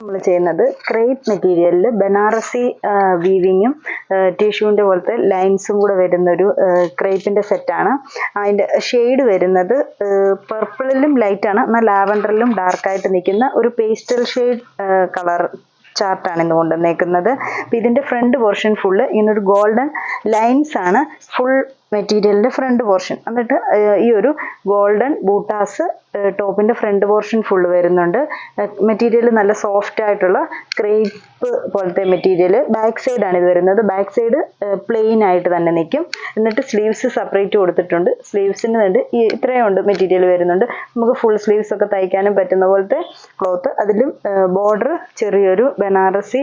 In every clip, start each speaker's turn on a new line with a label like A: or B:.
A: നമ്മൾ ചെയ്യുന്നത് ക്രേപ്പ് മെറ്റീരിയലിൽ ബനാറസി വീവിങ്ങും ടിഷ്യൂവിൻ്റെ പോലത്തെ ലൈൻസും കൂടെ വരുന്നൊരു ക്രേപ്പിൻ്റെ സെറ്റാണ്. അതിൻ്റെ ഷെയ്ഡ് വരുന്നത് പർപ്പിളിലും ലൈറ്റാണ്, എന്നാൽ ലാവൻഡറിലും ഡാർക്കായിട്ട് നിൽക്കുന്ന ഒരു പേസ്റ്റൽ ഷെയ്ഡ് കളർ ചാർട്ടാണ് ഇന്ന് കൊണ്ടുവന്നേക്കുന്നത്. അപ്പം ഇതിൻ്റെ ഫ്രണ്ട് പോർഷൻ ഫുള്ള് ഇങ്ങനൊരു ഗോൾഡൻ ലൈൻസ് ആണ് ഫുൾ മെറ്റീരിയലിൻ്റെ ഫ്രണ്ട് പോർഷൻ. എന്നിട്ട് ഈ ഒരു ഗോൾഡൻ ബൂട്ടാസ് ടോപ്പിൻ്റെ ഫ്രണ്ട് പോർഷൻ ഫുള്ള് വരുന്നുണ്ട്. മെറ്റീരിയൽ നല്ല സോഫ്റ്റ് ആയിട്ടുള്ള ക്രേപ്പ് പോലത്തെ മെറ്റീരിയൽ. ബാക്ക് സൈഡാണ് ഇത് വരുന്നത്. ബാക്ക് സൈഡ് പ്ലെയിൻ ആയിട്ട് തന്നെ നിൽക്കും. എന്നിട്ട് സ്ലീവ്സ് സെപ്പറേറ്റ് കൊടുത്തിട്ടുണ്ട്. സ്ലീവ്സിന് വേണ്ടി ഇത്രയും ഉണ്ട് മെറ്റീരിയൽ വരുന്നുണ്ട്. നമുക്ക് ഫുൾ സ്ലീവ്സ് ഒക്കെ തയ്ക്കാനും പറ്റുന്ന പോലത്തെ ക്ലോത്ത്. അതിലും ബോർഡർ ചെറിയൊരു ബനാറസി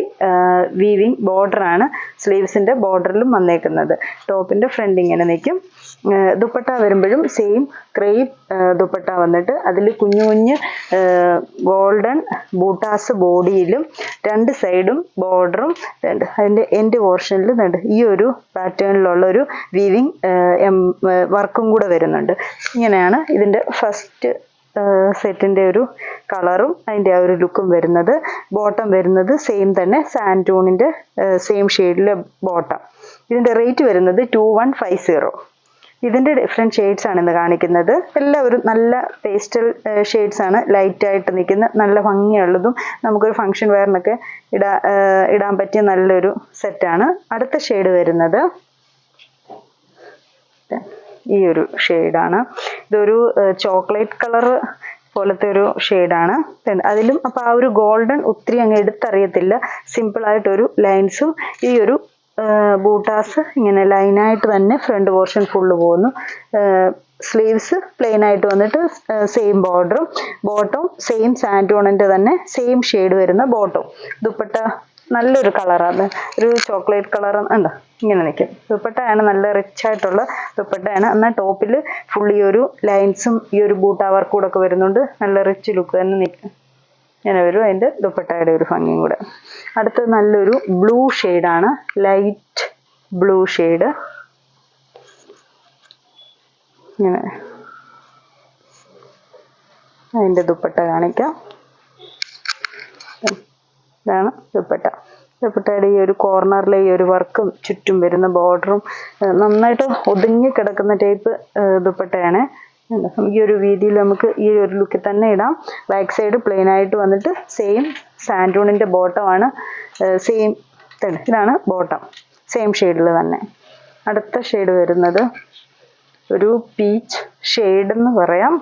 A: വീവിങ് ബോർഡറാണ് സ്ലീവ്സിൻ്റെ ബോർഡറിലും വന്നേക്കുന്നത്. ടോപ്പിൻ്റെ ഫ്രണ്ട് ഇങ്ങനെ നിൽക്കും. ദുപ്പട്ട വരുമ്പോഴും സെയിം ക്രേപ്പ് ദുപ്പട്ട വന്നിട്ട് അതിൽ കുഞ്ഞു കുഞ്ഞ് ഗോൾഡൻ ബൂട്ടാസ് ബോഡിയിലും രണ്ട് സൈഡും ബോർഡറും അതിൻ്റെ എൻഡ് പോർഷനിൽ ഈ ഒരു പാറ്റേണിലുള്ള ഒരു വീവിങ് വർക്കും കൂടെ വരുന്നുണ്ട്. ഇങ്ങനെയാണ് ഇതിൻ്റെ ഫസ്റ്റ് സെറ്റിൻ്റെ ഒരു കളറും അതിൻ്റെ ആ ഒരു ലുക്കും വരുന്നത്. ബോട്ടം വരുന്നത് സെയിം തന്നെ, സാൻഡ് ടൂണിൻ്റെ സെയിം ഷെയ്ഡിലെ ബോട്ടം. ഇതിൻ്റെ റേറ്റ് വരുന്നത് 2150. ഇതിൻ്റെ ഡിഫറെൻറ്റ് ഷെയ്ഡ്സ് ആണ് ഇന്ന് കാണിക്കുന്നത്. എല്ലാവരും നല്ല പേസ്റ്റൽ ഷെയ്ഡ്സ് ആണ്, ലൈറ്റായിട്ട് നിൽക്കുന്ന നല്ല ഭംഗിയുള്ളതും നമുക്കൊരു ഫങ്ഷൻ വെയറിനൊക്കെ ഇടാൻ പറ്റിയ നല്ലൊരു സെറ്റാണ്. അടുത്ത ഷെയ്ഡ് വരുന്നത് ഈ ഒരു ഷെയ്ഡാണ്. ഇതൊരു ചോക്ലേറ്റ് കളർ പോലത്തെ ഒരു ഷെയ്ഡാണ്. അതിലും അപ്പോൾ ആ ഒരു ഗോൾഡൻ ഒത്തിരി അങ്ങ് എടുത്തറിയത്തില്ല. സിമ്പിളായിട്ടൊരു ലൈൻസും ഈ ഒരു ബൂട്ടാസ് ഇങ്ങനെ ലൈനായിട്ട് തന്നെ ഫ്രണ്ട് പോർഷൻ ഫുള്ള് പോകുന്നു. സ്ലീവ്സ് പ്ലെയിൻ ആയിട്ട് വന്നിട്ട് സെയിം ബോർഡറും ബോട്ടവും സെയിം സാൻഡ് ടോണിൻ്റെ തന്നെ സെയിം ഷെയ്ഡ് വരുന്ന ബോട്ടവും. ദുപ്പട്ട നല്ലൊരു കളറാണ്, ഒരു ചോക്ലേറ്റ് കളർ ഉണ്ടോ ഇങ്ങനെ നിൽക്കും. ദുപ്പട്ടയാണ് നല്ല റിച്ച് ആയിട്ടുള്ള ദുപ്പട്ടയാണ്. എന്നാൽ ടോപ്പിൽ ഫുൾ ഈ ഒരു ലൈൻസും ഈ ഒരു ബൂട്ട വർക്ക് കൂടെ ഒക്കെ വരുന്നുണ്ട്. നല്ല റിച്ച് ലുക്ക് തന്നെ നിൽക്കും. ഇങ്ങനെ വരും അതിൻ്റെ ദുപ്പട്ടയുടെ ഒരു ഭംഗിയും കൂടെ. അടുത്തത് നല്ലൊരു ബ്ലൂ ഷെയ്ഡാണ്, ലൈറ്റ് ബ്ലൂ ഷെയ്ഡ്. ഇങ്ങനെ അതിൻ്റെ ദുപ്പട്ട കാണിക്കാം. ഇതാണ് ദുപ്പട്ട. ദുപ്പട്ടയുടെ ഈ ഒരു കോർണറിലെ ഈ ഒരു വർക്കും ചുറ്റും വരുന്ന ബോർഡറും നന്നായിട്ട് ഒതുങ്ങി കിടക്കുന്ന ടൈപ്പ് ദുപ്പട്ടയാണ്. ഈ ഒരു രീതിയിൽ നമുക്ക് ഈ ഒരു ലുക്കിൽ തന്നെ ഇടാം. ബാക്ക് സൈഡ് പ്ലെയിൻ ആയിട്ട് വന്നിട്ട് സെയിം സാൻഡൂണിൻ്റെ ബോട്ടമാണ്. സെയിം ഇതാണ് ബോട്ടം, സെയിം ഷെയ്ഡിൽ തന്നെ. അടുത്ത ഷെയ്ഡ് വരുന്നത് ഒരു പീച്ച് ഷെയ്ഡ് എന്ന് പറയാം.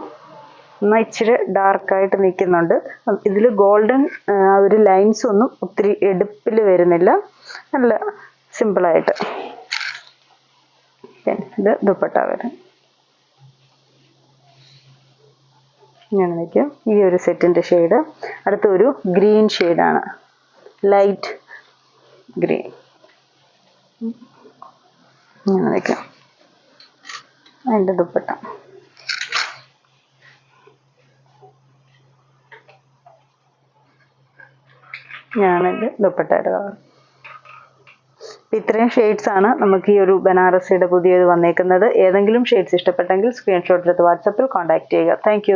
A: എന്നാൽ ഇച്ചിരി ഡാർക്കായിട്ട് നിൽക്കുന്നുണ്ട്. ഇതിൽ ഗോൾഡൻ ഒരു ലൈൻസ് ഒന്നും ഒത്തിരി എടുപ്പിൽ വരുന്നില്ല, നല്ല സിമ്പിളായിട്ട്. ഇത് ദുപ്പട്ട വരും ഇങ്ങനെ നിൽക്കും. ഈ ഒരു സെറ്റിൻ്റെ ഷെയ്ഡ്. അടുത്ത ഒരു ഗ്രീൻ ഷെയ്ഡാണ്, ലൈറ്റ് ഗ്രീൻ. ഇങ്ങനെ നിൽക്കും അതിൻ്റെ ദുപ്പട്ട. ഞാനെൻ്റെ ദുപ്പട്ടയുടെ കളർ. ഇത്രയും ഷെയ്ഡ്സ് ആണ് നമുക്ക് ഈ ഒരു ബനാറസിയുടെ പുതിയത് വന്നേക്കുന്നത്. ഏതെങ്കിലും ഷെയ്ഡ്സ് ഇഷ്ടപ്പെട്ടെങ്കിൽ സ്ക്രീൻഷോട്ട് എടുത്ത് വാട്സപ്പിൽ കോൺടാക്ട് ചെയ്യുക. താങ്ക്